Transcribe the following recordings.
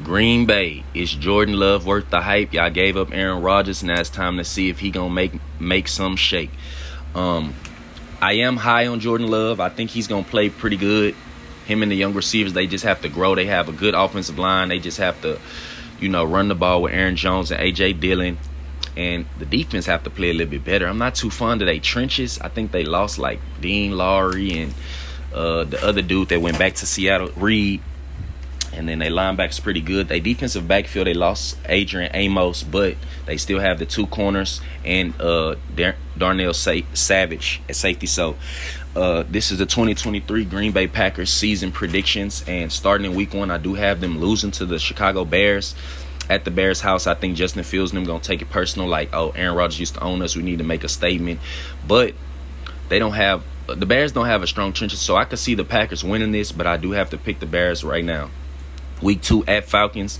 Green Bay, is Jordan Love worth the hype? Y'all gave up Aaron Rodgers. Now it's time to see if he gonna make some shake. I am high on Jordan Love. I think he's gonna play pretty good. Him and the young receivers, they just have to grow. They have a good offensive line. They just have to, run the ball with Aaron Jones and A.J. Dillon. And the defense have to play a little bit better. I'm not too fond of their trenches. I think they lost like Dean Lowry and the other dude that went back to Seattle, Reed. And then their linebackers pretty good. They defensive backfield, they lost Adrian Amos, but they still have the two corners and Darnell Savage at safety. So this is the 2023 Green Bay Packers season predictions. And starting in week 1, I do have them losing to the Chicago Bears. At the Bears' house, I think Justin Fields and them going to take it personal. Like, oh, Aaron Rodgers used to own us. We need to make a statement. But the Bears don't have a strong trenches. So I could see the Packers winning this, but I do have to pick the Bears right now. Week 2 at Falcons.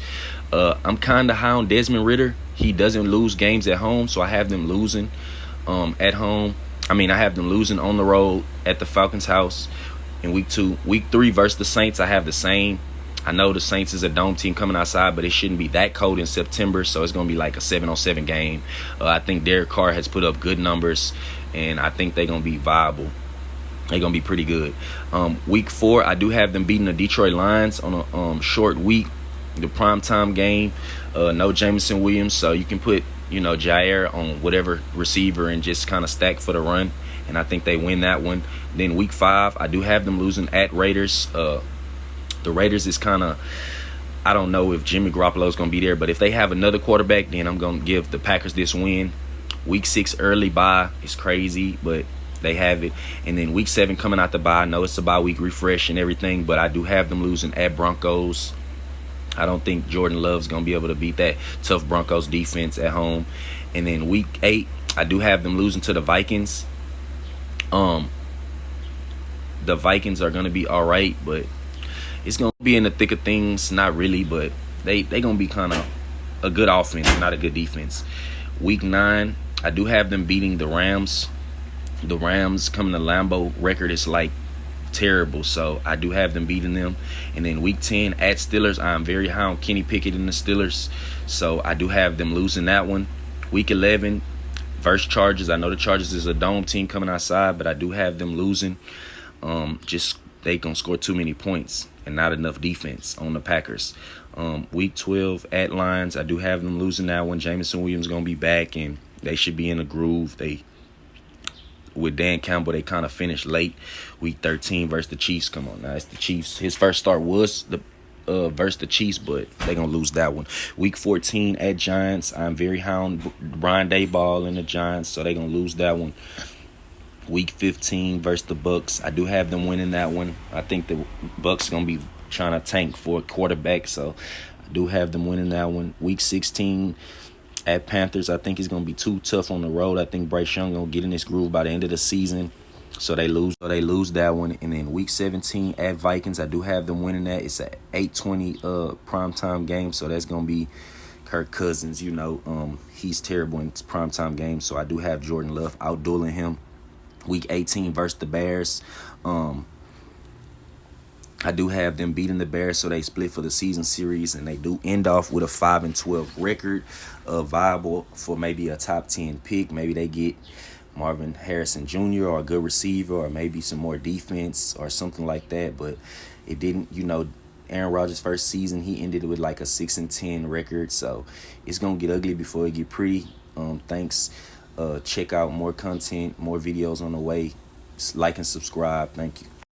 I'm kind of high on Desmond Ridder. He doesn't lose games at home, so I have them losing at home. I have them losing on the road at the Falcons' house in week 2. Week 3 versus the Saints, I have the same. I know the Saints is a dome team coming outside, but it shouldn't be that cold in September, so it's going to be like a 7-on-7 game. I think Derek Carr has put up good numbers, and I think they're going to be viable. They're going to be pretty good. Week 4, I do have them beating the Detroit Lions on a short week, the primetime game. No Jameson Williams, so you can put, Jair on whatever receiver and just kind of stack for the run, and I think they win that one. Then week 5, I do have them losing at Raiders. The Raiders is kind of, I don't know if Jimmy Garoppolo is going to be there, but if they have another quarterback, then I'm going to give the Packers this win. Week 6 early bye is crazy, but they have it. And then week 7 coming out the bye. I know it's a bye week refresh and everything, but I do have them losing at Broncos. I don't think Jordan Love's going to be able to beat that tough Broncos defense at home. And then week 8, I do have them losing to the Vikings. The Vikings are going to be all right, but it's going to be in the thick of things. Not really, but they going to be kind of a good offense, not a good defense. Week 9, I do have them beating the Rams. The Rams coming to Lambeau record is like terrible, so I do have them beating them. And then week 10 at Steelers, I'm very high on Kenny Pickett and the Steelers, so I do have them losing that one. Week 11 versus Chargers, I know the Chargers is a dome team coming outside, but I do have them losing. Just they gonna score too many points and not enough defense on the Packers. Week 12 at Lions, I do have them losing that one. Jameson Williams gonna be back, and they should be in a groove. With Dan Campbell, they kind of finished late. Week 13 versus the Chiefs. Come on now, it's the Chiefs. His first start was versus the Chiefs, but they're going to lose that one. Week 14 at Giants. I'm very high on Brian Daboll and the Giants, so they're going to lose that one. Week 15 versus the Bucks. I do have them winning that one. I think the Bucks going to be trying to tank for a quarterback, so I do have them winning that one. Week 16 at Panthers, I think it's going to be too tough on the road. I think Bryce Young going to get in this groove by the end of the season. So they lose that one. And then week 17 at Vikings, I do have them winning that. It's an 8:20 primetime game, so that's going to be Kirk Cousins. He's terrible in primetime games, so I do have Jordan Love outdueling him. Week 18 versus the Bears. I do have them beating the Bears, so they split for the season series, and they do end off with a 5-12 record, viable for maybe a top 10 pick. Maybe they get Marvin Harrison Jr. or a good receiver, or maybe some more defense or something like that. But it didn't, Aaron Rodgers' first season, he ended with like a 6-10 record, so it's gonna get ugly before it get pretty. Thanks. Check out more content, more videos on the way. Like and subscribe. Thank you.